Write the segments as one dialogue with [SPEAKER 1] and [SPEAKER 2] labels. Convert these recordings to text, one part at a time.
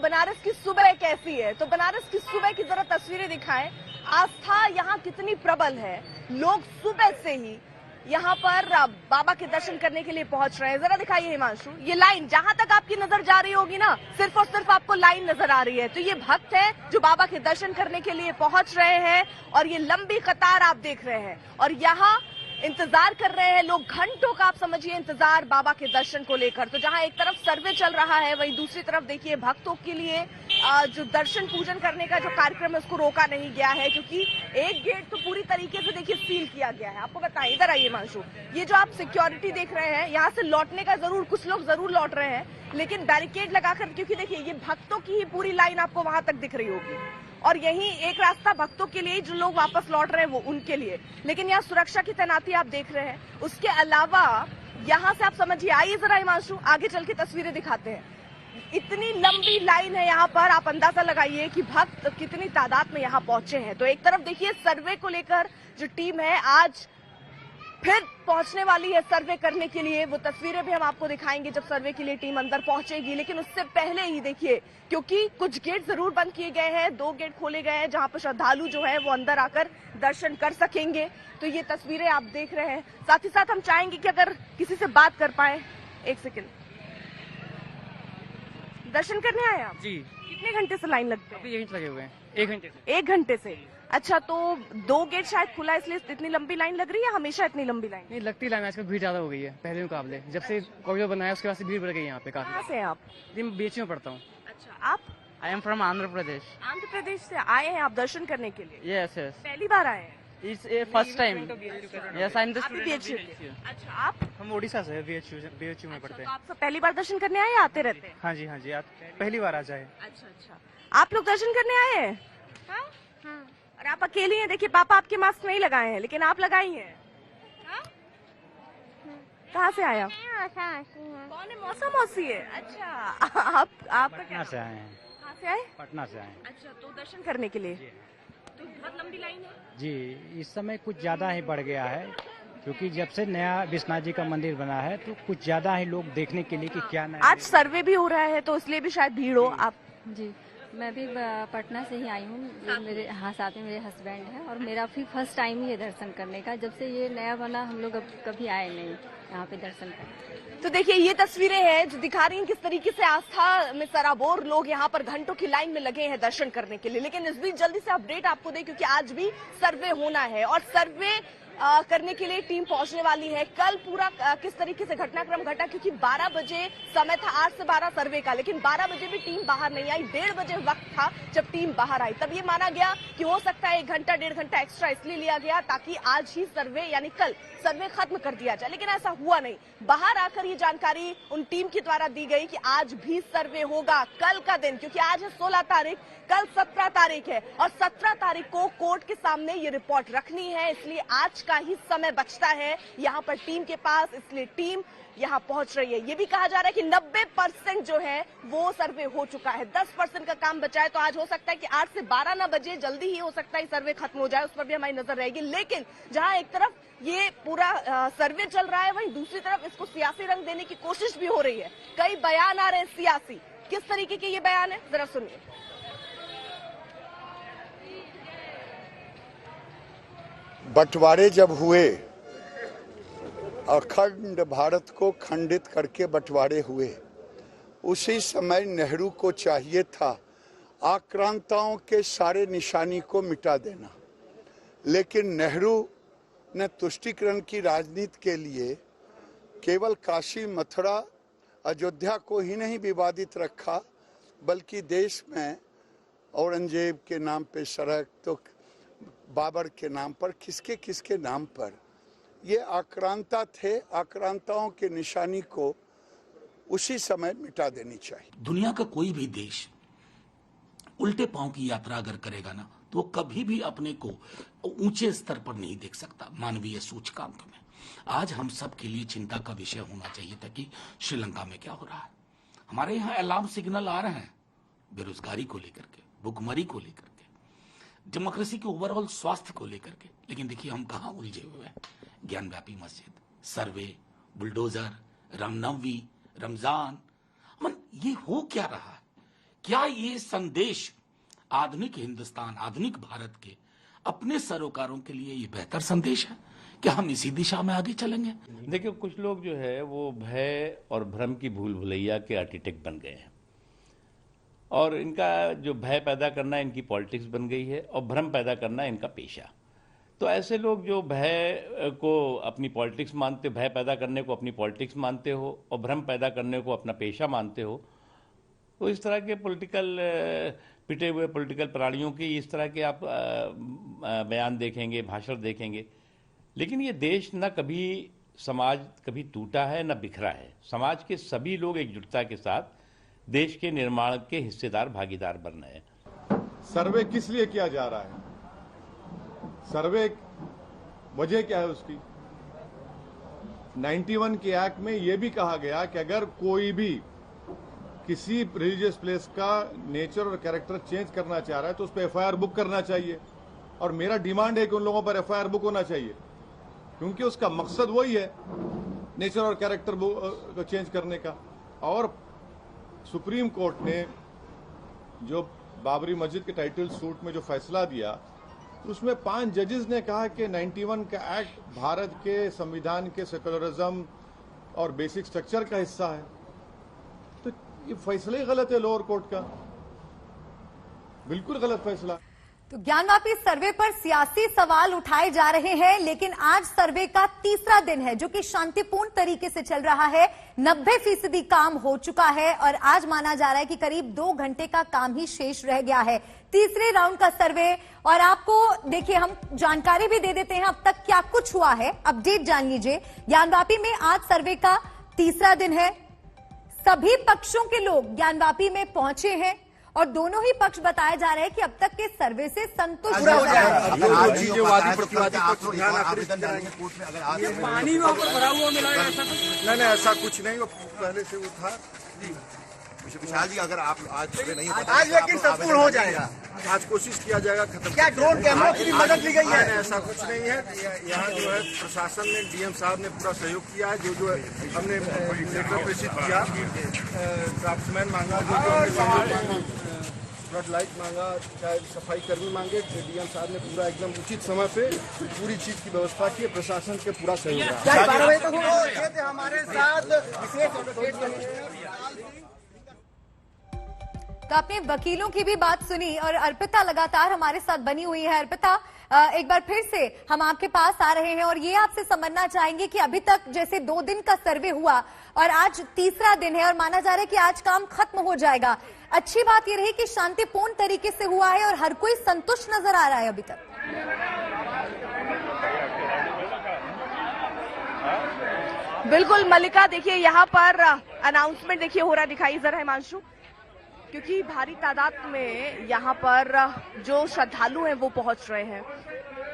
[SPEAKER 1] बनारस की सुबह कैसी है, तो बनारस की सुबह की जरा तस्वीरें दिखाएं। आस्था यहाँ कितनी प्रबल है, लोग सुबह से ही यहाँ पर बाबा के दर्शन करने के लिए पहुंच रहे हैं। जरा दिखाइए हिमांशु, ये लाइन जहां तक आपकी नजर जा रही होगी ना, सिर्फ और सिर्फ आपको लाइन नजर आ रही है, तो ये भक्त है जो बाबा के दर्शन करने के लिए पहुंच रहे हैं और ये लंबी कतार आप देख रहे हैं और यहाँ इंतजार कर रहे हैं लोग, घंटों का आप समझिए इंतजार बाबा के दर्शन को लेकर। तो जहां एक तरफ सर्वे चल रहा है, वहीं दूसरी तरफ देखिए भक्तों के लिए जो दर्शन पूजन करने का जो कार्यक्रम है उसको रोका नहीं गया है, क्योंकि एक गेट तो पूरी तरीके से देखिए सील किया गया है। आपको बताएं, इधर आइए हिमांशु, ये जो आप सिक्योरिटी देख रहे हैं, यहाँ से लौटने का जरूर कुछ लोग जरूर लौट रहे हैं, लेकिन बैरिकेड लगाकर, क्योंकि देखिए ये भक्तों की ही पूरी लाइन आपको वहां तक दिख रही होगी और यही एक रास्ता भक्तों के लिए, जो लोग वापस लौट रहे हैं वो उनके लिए, लेकिन यहाँ सुरक्षा की तैनाती आप देख रहे हैं। उसके अलावा यहाँ से आप समझिए, आइए जरा हिमांशु आगे चल के तस्वीरें दिखाते हैं। इतनी लंबी लाइन है यहाँ पर, आप अंदाजा लगाइए कि भक्त कितनी तादाद में यहाँ पहुंचे हैं। तो एक तरफ देखिए सर्वे को लेकर जो टीम है आज फिर पहुंचने वाली है सर्वे करने के लिए, वो तस्वीरें भी हम आपको दिखाएंगे जब सर्वे के लिए टीम अंदर पहुंचेगी। लेकिन उससे पहले ही देखिए, क्योंकि कुछ गेट जरूर बंद किए गए हैं, 2 गेट खोले गए हैं जहां पर श्रद्धालु जो है वो अंदर आकर दर्शन कर सकेंगे। तो ये तस्वीरें आप देख रहे हैं। साथ ही साथ हम चाहेंगे कि अगर किसी से बात कर पाए, एक सेकेंड। दर्शन करने आए आप
[SPEAKER 2] जी?
[SPEAKER 1] कितने घंटे से लाइन लगते हैं?
[SPEAKER 2] अभी यहीं लगे हुए हैं, 1 घंटे से।
[SPEAKER 1] 1 घंटे से? अच्छा, तो 2 गेट शायद खुला है इसलिए इतनी लंबी लाइन लग रही है, हमेशा इतनी लंबी लाइन?
[SPEAKER 2] नहीं लगती लाइन, आजकल भीड़ ज्यादा हो गई है पहले मुकाबले। जब से कॉरिडोर बनाया उसके बाद से भीड़ बढ़ गई यहाँ पे काफी।
[SPEAKER 1] कहाँ से हैं आप?
[SPEAKER 2] मैं बीएचयू में पढ़ता हूँ।
[SPEAKER 1] अच्छा, आप?
[SPEAKER 2] I am from Andhra Pradesh.
[SPEAKER 1] Andhra Pradesh से आए हैं आप दर्शन करने के लिए?
[SPEAKER 2] यस यस,
[SPEAKER 1] पहली बार आए हैं?
[SPEAKER 2] It's first time. Yes, I am the
[SPEAKER 1] आप भी
[SPEAKER 2] स्टूडेंट।
[SPEAKER 1] अच्छा, आप?
[SPEAKER 3] हम ओडिशा से बीएचयू में पढ़ते
[SPEAKER 1] तो
[SPEAKER 3] हैं।
[SPEAKER 1] आप सब पहली बार दर्शन करने आए या आते रहते हैं?
[SPEAKER 3] हाँ जी, आप पहली बार आ जाए।
[SPEAKER 1] अच्छा अच्छा, आप लोग दर्शन करने आए हैं? हाँ। और आप अकेली हैं? देखिए पापा आपके मास्क नहीं लगाए हैं, लेकिन आप लगाई हैं। कहाँ से आए आप? कौन है? मौसा मौसी है? अच्छा, आपका क्या?
[SPEAKER 3] से आए हैं।
[SPEAKER 1] कहाँ से आए?
[SPEAKER 3] पटना से आए हैं
[SPEAKER 1] अच्छा, तो दर्शन करने के लिए तो बहुत लंबी लाइन है
[SPEAKER 3] जी। इस समय कुछ ज्यादा ही बढ़ गया है, क्योंकि जब से नया विश्वनाथ जी का मंदिर बना है तो कुछ ज्यादा ही लोग देखने के लिए कि क्या नया।
[SPEAKER 1] आज सर्वे भी हो रहा है तो इसलिए भी शायद भीड़ हो। आप?
[SPEAKER 4] जी, मैं भी पटना से ही आई हूँ। मेरे साथ में मेरे हस्बैंड हैं और मेरा भी फर्स्ट टाइम ही है दर्शन करने का। जब से ये नया बना हम लोग अब कभी आए नहीं यहाँ पे दर्शन करने।
[SPEAKER 1] तो देखिए ये तस्वीरें हैं जो दिखा रही हैं किस तरीके से आस्था में सराबोर लोग यहाँ पर घंटों की लाइन में लगे हैं दर्शन करने के लिए। लेकिन इस बीच जल्दी से अपडेट आपको दें, क्योंकि आज भी सर्वे होना है और सर्वे करने के लिए टीम पहुंचने वाली है। कल पूरा किस तरीके से घटनाक्रम घटा, क्योंकि 12 बजे समय था, 8 से 12 सर्वे का, लेकिन 12 बजे भी टीम बाहर नहीं आई। 1:30 बजे वक्त था जब टीम बाहर आई। तब ये माना गया कि हो सकता है 1 घंटा 1.5 घंटा एक्स्ट्रा इसलिए लिया गया ताकि आज ही सर्वे यानी कल सर्वे खत्म कर दिया जाए, लेकिन ऐसा हुआ नहीं। बाहर आकर ये जानकारी उन टीम के द्वारा दी गई कि आज भी सर्वे होगा कल का दिन, क्योंकि आज है 16 तारीख, कल 17 तारीख है और 17 तारीख को कोर्ट के सामने ये रिपोर्ट रखनी है, इसलिए आज का ही समय बचता है यहाँ पर टीम के पास, इसलिए टीम यहाँ पहुंच रही है। ये भी कहा जा रहा है कि 90% जो है वो सर्वे हो चुका है, 10% का काम बचा है। तो आज हो सकता है कि 8 से 12 न बजे, जल्दी ही हो सकता है सर्वे खत्म हो जाए, उस पर भी हमारी नजर रहेगी। लेकिन जहां एक तरफ ये पूरा सर्वे चल रहा है, वहीं दूसरी तरफ इसको सियासी रंग देने की कोशिश भी हो रही है। कई बयान आ रहे हैं सियासी। किस तरीके के ये बयान है, जरा सुनिए।
[SPEAKER 5] बंटवारे जब हुए, अखंड भारत को खंडित करके बंटवारे हुए, उसी समय नेहरू को चाहिए था आक्रांताओं के सारे निशानी को मिटा देना, लेकिन नेहरू ने तुष्टीकरण की राजनीति के लिए केवल काशी, मथुरा, अयोध्या को ही नहीं विवादित रखा, बल्कि देश में औरंगजेब के नाम पे सड़क, तो बाबर के नाम पर, किसके किसके नाम पर ये आक्रांता थे, आक्रांताओं के निशानी को उसी समय मिटा देनी चाहिए।
[SPEAKER 6] दुनिया का कोई भी देश उल्टे पांव की यात्रा अगर करेगा ना, तो वो कभी भी अपने को ऊंचे स्तर पर नहीं देख सकता मानवीय सूचकांक में। आज हम सब के लिए चिंता का विषय होना चाहिए था कि श्रीलंका में क्या हो रहा है। हमारे यहाँ अलार्म सिग्नल आ रहे हैं बेरोजगारी को लेकर के, भुखमरी को लेकर के, डेमोक्रेसी के ओवरऑल स्वास्थ्य को लेकर के, लेकिन देखिए हम कहाँ उलझे हुए हैं। ज्ञानव्यापी मस्जिद, सर्वे, बुलडोजर, रामनवमी, रमजान, मन ये हो क्या रहा है? क्या ये संदेश आधुनिक हिंदुस्तान, आधुनिक भारत के अपने सरोकारों के लिए ये बेहतर संदेश है? क्या हम इसी दिशा में आगे चलेंगे?
[SPEAKER 7] देखिए, कुछ लोग जो है वो भय और भ्रम की भूल भुलैया के आर्किटेक्ट बन गए हैं, और इनका जो भय पैदा करना इनकी पॉलिटिक्स बन गई है और भ्रम पैदा करना इनका पेशा। तो ऐसे लोग जो भय को अपनी पॉलिटिक्स मानते, भय पैदा करने को अपनी पॉलिटिक्स मानते हो और भ्रम पैदा करने को अपना पेशा मानते हो, तो इस तरह के पॉलिटिकल पिटे हुए पॉलिटिकल प्राणियों की इस तरह के आप बयान देखेंगे, भाषण देखेंगे। लेकिन ये देश न कभी समाज कभी टूटा है न बिखरा है। समाज के सभी लोग एकजुटता के साथ देश के निर्माण के हिस्सेदार, भागीदार बन रहे हैं।
[SPEAKER 8] सर्वे किस लिए किया जा रहा है? सर्वे वजह क्या है उसकी? 91 के एक्ट में यह भी कहा गया कि अगर कोई भी किसी रिलीजियस प्लेस का नेचर और कैरेक्टर चेंज करना चाह रहा है तो उस पर एफआईआर बुक करना चाहिए, और मेरा डिमांड है कि उन लोगों पर एफआईआर बुक होना चाहिए, क्योंकि उसका मकसद वही है, नेचर और कैरेक्टर को चेंज करने का। और सुप्रीम कोर्ट ने जो बाबरी मस्जिद के टाइटल सूट में जो फैसला दिया, उसमें 5 जजेस ने कहा कि 91 का एक्ट भारत के संविधान के सेकुलरिज्म और बेसिक स्ट्रक्चर का हिस्सा है। तो ये फैसला ही गलत है लोअर कोर्ट का, बिल्कुल गलत फैसला।
[SPEAKER 9] तो ज्ञानवापी सर्वे पर सियासी सवाल उठाए जा रहे हैं, लेकिन आज सर्वे का तीसरा दिन है जो कि शांतिपूर्ण तरीके से चल रहा है। 90% काम हो चुका है और आज माना जा रहा है कि करीब 2 घंटे का काम ही शेष रह गया है, तीसरे राउंड का सर्वे। और आपको देखिए, हम जानकारी भी दे देते हैं अब तक क्या कुछ हुआ है, अपडेट जान लीजिए। ज्ञानवापी में आज सर्वे का तीसरा दिन है। सभी पक्षों के लोग ज्ञानवापी में पहुंचे हैं और दोनों ही पक्ष बताए जा रहे हैं कि अब तक के सर्वे से संतुष्ट हो
[SPEAKER 10] आवेदन
[SPEAKER 9] जाए।
[SPEAKER 10] कोर्ट में अगर पानी वहाँ पर भरा हुआ मिला है, नहीं ऐसा कुछ नहीं, वो पहले से वो था। विशाल जी, अगर आप आज नहीं आज लेकिन संपूर्ण हो जाएगा, आज कोशिश किया जाएगा खत्म। क्या ड्रोन कैमरा की भी मदद ली गई है? ऐसा कुछ नहीं है। यहाँ जो है प्रशासन ने, डीएम साहब ने पूरा सहयोग किया है। जो हमने लेटर प्रेषित किया, ड्राफ्टमैन मांगा, जो फ्लड लाइट मांगा, चाहे सफाई कर्मी मांगे, डीएम साहब ने पूरा एकदम उचित समय पे पूरी चीज की व्यवस्था की। प्रशासन के पूरा सहयोग रहा। हमारे साथ
[SPEAKER 9] तो आपने वकीलों की भी बात सुनी और अर्पिता लगातार हमारे साथ बनी हुई है। अर्पिता, एक बार फिर से हम आपके पास आ रहे हैं और ये आपसे समझना चाहेंगे कि अभी तक जैसे 2 दिन का सर्वे हुआ और आज तीसरा दिन है और माना जा रहा है कि आज काम खत्म हो जाएगा। अच्छी बात ये रही कि शांतिपूर्ण तरीके से हुआ है और हर कोई संतुष्ट नजर आ रहा है अभी तक।
[SPEAKER 1] बिल्कुल मल्लिका, देखिए यहाँ पर अनाउंसमेंट देखिए हो रहा दिखाई जरा हिमांशु, क्योंकि भारी तादाद में यहाँ पर जो श्रद्धालु हैं वो पहुंच रहे हैं।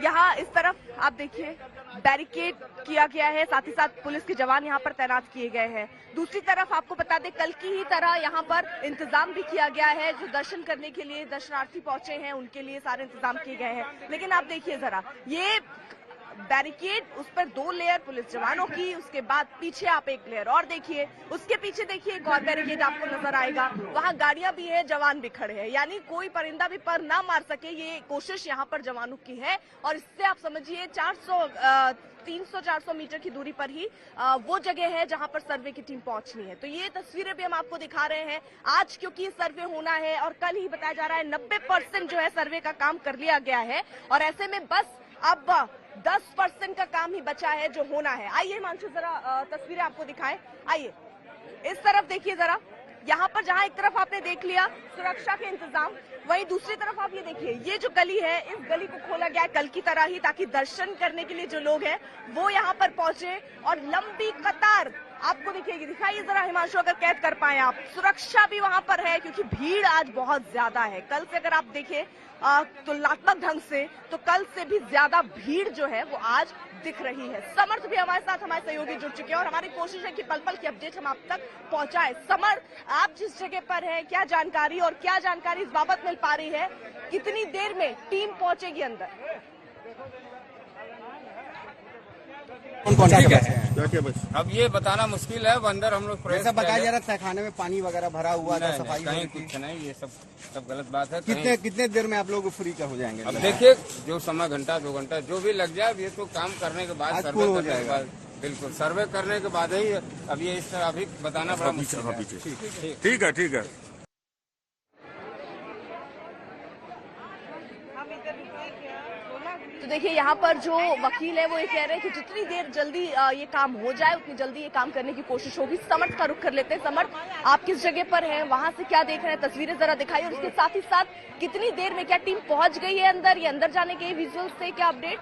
[SPEAKER 1] यहाँ इस तरफ आप देखिए बैरिकेड किया गया है, साथ ही साथ पुलिस के जवान यहाँ पर तैनात किए गए हैं। दूसरी तरफ आपको बता दें, कल की ही तरह यहाँ पर इंतजाम भी किया गया है। जो दर्शन करने के लिए दर्शनार्थी पहुंचे हैं उनके लिए सारे इंतजाम किए गए हैं। लेकिन आप देखिए जरा, ये बैरिकेड, उस पर 2 लेयर पुलिस जवानों की, उसके बाद पीछे आप एक लेयर और देखिए, उसके पीछे देखिए एक और बैरिकेड आपको नजर आएगा। वहां गाड़ियां भी है, जवान भी खड़े हैं, यानी कोई परिंदा भी पर ना मार सके, ये कोशिश यहां पर जवानों की है। और इससे आप समझिए 300-400 मीटर की दूरी पर ही वो जगह है जहां पर सर्वे की टीम पहुंचनी है। तो ये तस्वीरें भी हम आपको दिखा रहे हैं। आज क्योंकि सर्वे होना है और कल ही बताया जा रहा है 90% जो है सर्वे का काम कर लिया गया है, और ऐसे में बस अब 10% का काम ही बचा है जो होना है। आइए हिमांशु जरा तस्वीरें आपको दिखाएं। आइए इस तरफ देखिए जरा, यहाँ पर जहाँ एक तरफ आपने देख लिया सुरक्षा के इंतजाम, वहीं दूसरी तरफ आप ये देखिए, ये जो गली है, इस गली को खोला गया है कल की तरह ही, ताकि दर्शन करने के लिए जो लोग हैं वो यहाँ पर पहुंचे। और लंबी कतार आपको दिखेगी, दिखाइए जरा हिमांशु, अगर कैद कर पाए आप। सुरक्षा भी वहां पर है क्योंकि भीड़ आज बहुत ज्यादा है। कल से अगर आप देखें तुलनात्मक ढंग से, तो कल से भी ज्यादा भीड़ जो है वो आज दिख रही है। समर्थ भी हमारे साथ, हमारे सहयोगी जुड़ चुके हैं और हमारी कोशिश है कि पल पल की अपडेट हम आप तक पहुंचाए। समर्थ, आप जिस जगह पर हैं, क्या जानकारी और क्या जानकारी इस बाबत मिल पा रही है, कितनी देर में टीम पहुंचेगी अंदर?
[SPEAKER 10] कौन सा
[SPEAKER 8] क्या क्या बस
[SPEAKER 11] अब ये बताना मुश्किल है। अब अंदर हम लोग
[SPEAKER 10] ऐसा बताया जा रहा था खाने में पानी वगैरह भरा हुआ था, सफाई
[SPEAKER 11] कहीं कुछ नहीं, ये सब गलत बात है।
[SPEAKER 10] कितने देर में आप लोग फ्री का हो जाएंगे?
[SPEAKER 11] अब देखिए जो समय घंटा 2 घंटा जो भी लग जाए, ये तो काम करने के बाद, सर्वे करने के बाद, बिल्कुल सर्वे करने के बाद ही अब ये इस तरह अभी बताना बड़ा मुश्किल है।
[SPEAKER 8] ठीक है।
[SPEAKER 1] तो देखिए यहाँ पर जो वकील है वो ये कह रहे हैं कि जितनी देर जल्दी ये काम हो जाए उतनी जल्दी ये काम करने की कोशिश होगी। समर्थ का रुख कर लेते हैं। समर्थ, आप किस जगह पर हैं, वहां से क्या देख रहे हैं, तस्वीरें जरा दिखाइए, और उसके साथ ही साथ कितनी देर में क्या टीम पहुंच गई है अंदर, ये अंदर जाने के विजुअल्स से क्या अपडेट?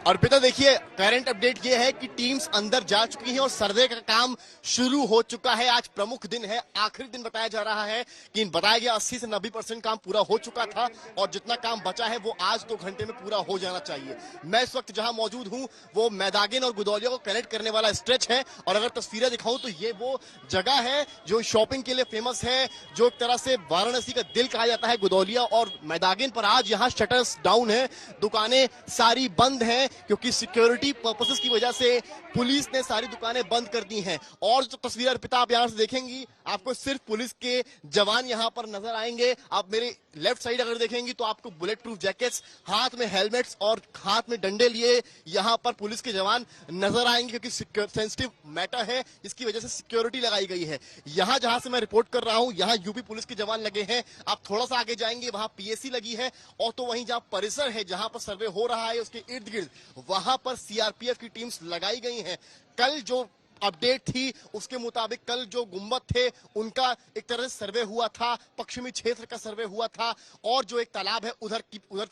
[SPEAKER 12] अर्पिता, देखिए करंट अपडेट ये है कि टीम्स अंदर जा चुकी हैं और सर्वे का काम शुरू हो चुका है। आज प्रमुख दिन है, आखिरी दिन बताया जा रहा है कि बताया गया 80 से 90% काम पूरा हो चुका था और जितना काम बचा है वो आज 2 घंटे में पूरा हो जाना चाहिए। मैं इस वक्त जहां मौजूद हूं वो मैदागिन और गुदौलिया को कनेक्ट करने वाला स्ट्रेच है, और अगर तस्वीरें दिखाऊं तो ये वो जगह है जो शॉपिंग के लिए फेमस है, जो एक तरह से वाराणसी का दिल कहा जाता है। गुदौलिया और मैदागिन पर आज यहाँ शटर्स डाउन है, दुकानें सारी बंद हैं क्योंकि सिक्योरिटी पर्पसेस की वजह से पुलिस ने सारी दुकानें बंद कर दी हैं। और जो तस्वीरें अर्पिता आप यहां से देखेंगी, आपको सिर्फ पुलिस के जवान यहां पर नजर आएंगे। आप मेरे लेफ्ट साइड अगर देखेंगी तो आपको बुलेट प्रूफ जैकेट्स, हाथ में हेलमेट्स और हाथ में डंडे लिए यहां पर पुलिस के जवान नजर आएंगे, क्योंकि सेंसिटिव मैटर है जिसकी वजह से सिक्योरिटी लगाई गई है। यहां जहां से मैं रिपोर्ट कर रहा हूं यहां यूपी पुलिस के जवान लगे हैं। आप थोड़ा सा आगे जाएंगे वहां पीएसी लगी है, और तो वहीं जहां परिसर है जहां पर सर्वे हो रहा है उसके इर्द गिर्द वहां पर सीआरपीएफ की टीम्स लगाई गई हैं। कल जो अपडेट थी उसके मुताबिक कल जो गुम्बद थे उनका एक तरह से सर्वे हुआ था, पश्चिमी क्षेत्र का सर्वे हुआ था, और जो एक तालाब है उधर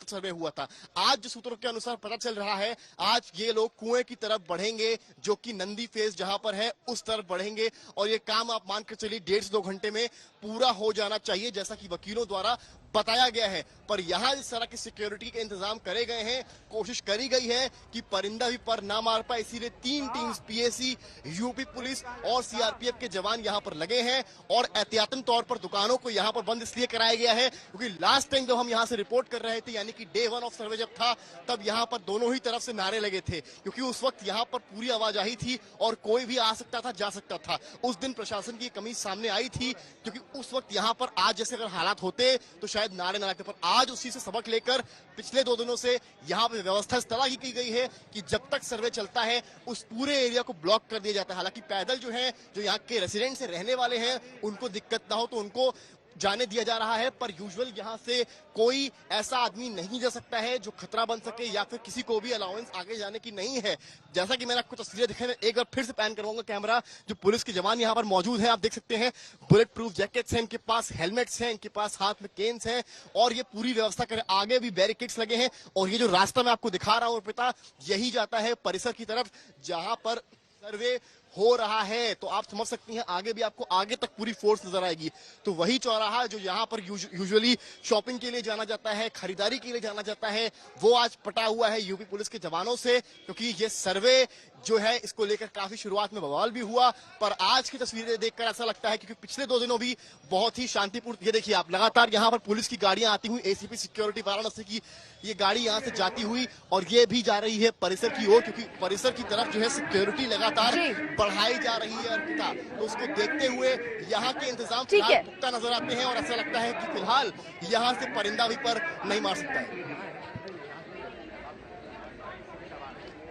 [SPEAKER 12] सर्वे हुआ था। आज जो सूत्रों के अनुसार पता चल रहा है आज ये लोग कुएं की तरफ बढ़ेंगे, जो कि नंदी फेस जहां पर है उस तरफ बढ़ेंगे, और ये काम आप मान कर चलिए 1.5 से 2 घंटे में पूरा हो जाना चाहिए जैसा कि वकीलों द्वारा बताया गया है। पर यहां इस तरह की सिक्योरिटी के इंतजाम करे गए हैं, कोशिश करी गई है कि परिंदा भी पर ना मार पाए, इसीलिए 3 टीम्स पीएसी, यूपी पुलिस और सीआरपीएफ के जवान यहां पर लगे हैं। और एहतियातन तौर पर दुकानों को यहां पर बंद इसलिए कराया गया है क्योंकि लास्ट टाइम जब हम यहां से रिपोर्ट कर रहे थे, यानी कि डे 1 ऑफ सर्वे जब था, तब यहां पर दोनों ही तरफ से नारे लगे थे, क्योंकि उस वक्त यहां पर पूरी आवाजाही थी और कोई भी आ सकता था, जा सकता था। उस दिन प्रशासन की कमी सामने आई थी, क्योंकि उस वक्त यहां पर आज जैसे अगर हालात होते तो शायद नारे ना लगते, पर आज उसी से सबक लेकर पिछले 2 दिनों से यहाँ पे व्यवस्था इस तरह की गई है कि जब तक सर्वे चलता है उस पूरे एरिया को ब्लॉक कर दिया जाता है। हालांकि पैदल जो है, जो यहाँ के रेसिडेंट्स से रहने वाले हैं, उनको दिक्कत ना हो तो उनको जाने दिया जा रहा है, पर यूजुअल यहाँ से कोई ऐसा आदमी नहीं जा सकता है जो खतरा बन सके, या फिर किसी को भी अलाउंस आगे जाने की नहीं है। जैसा कि मैंने आपको तस्वीरें दिखाई, मैं एक बार फिर से पैन करवाऊंगा कैमरा। जो पुलिस के जवान यहाँ पर मौजूद हैं, आप देख सकते हैं बुलेट प्रूफ जैकेट्स हैं, इनके पास हेलमेट्स हैं, इनके पास हाथ में केन्स हैं, और ये पूरी व्यवस्था करें। आगे भी बैरिकेड्स लगे हैं, और ये जो रास्ता मैं आपको दिखा रहा हूँ पिता, यही जाता है परिसर की तरफ जहां पर सर्वे हो रहा है। तो आप समझ सकती हैं आगे भी आपको आगे तक पूरी फोर्स नजर आएगी। तो वही चौराहा जो यहाँ पर यूजुअली शॉपिंग के लिए जाना जाता है, खरीदारी के लिए जाना जाता है, वो आज पटा हुआ है यूपी पुलिस के जवानों से, क्योंकि ये सर्वे जो है इसको लेकर काफी शुरुआत में बवाल भी हुआ, पर आज की तस्वीरें देखकर ऐसा लगता है क्योंकि पिछले 2 दिनों भी बहुत ही शांतिपूर्ण, ये देखिए आप लगातार यहाँ पर पुलिस की गाड़ियां आती हुई, एसीपी सिक्योरिटी वाराणसी की ये गाड़ी यहाँ से जाती हुई, और ये भी जा रही है परिसर की ओर, क्योंकि परिसर की तरफ जो है सिक्योरिटी लगातार बढ़ाई जा रही है अर्पिता। तो उसको देखते हुए यहाँ के इंतजाम पुख्ता नजर आते हैं, और ऐसा लगता है कि फिलहाल यहाँ से परिंदा भी पर नहीं मार सकता है।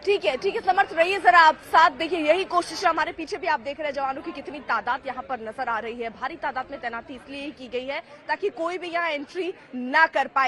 [SPEAKER 1] ठीक है समर्थ रहिए जरा आप साथ। देखिए यही कोशिश हमारे पीछे भी आप देख रहे हैं, जवानों की कितनी तादाद यहाँ पर नजर आ रही है। भारी तादाद में तैनाती इसलिए की गई है ताकि कोई भी यहाँ एंट्री ना कर पाए।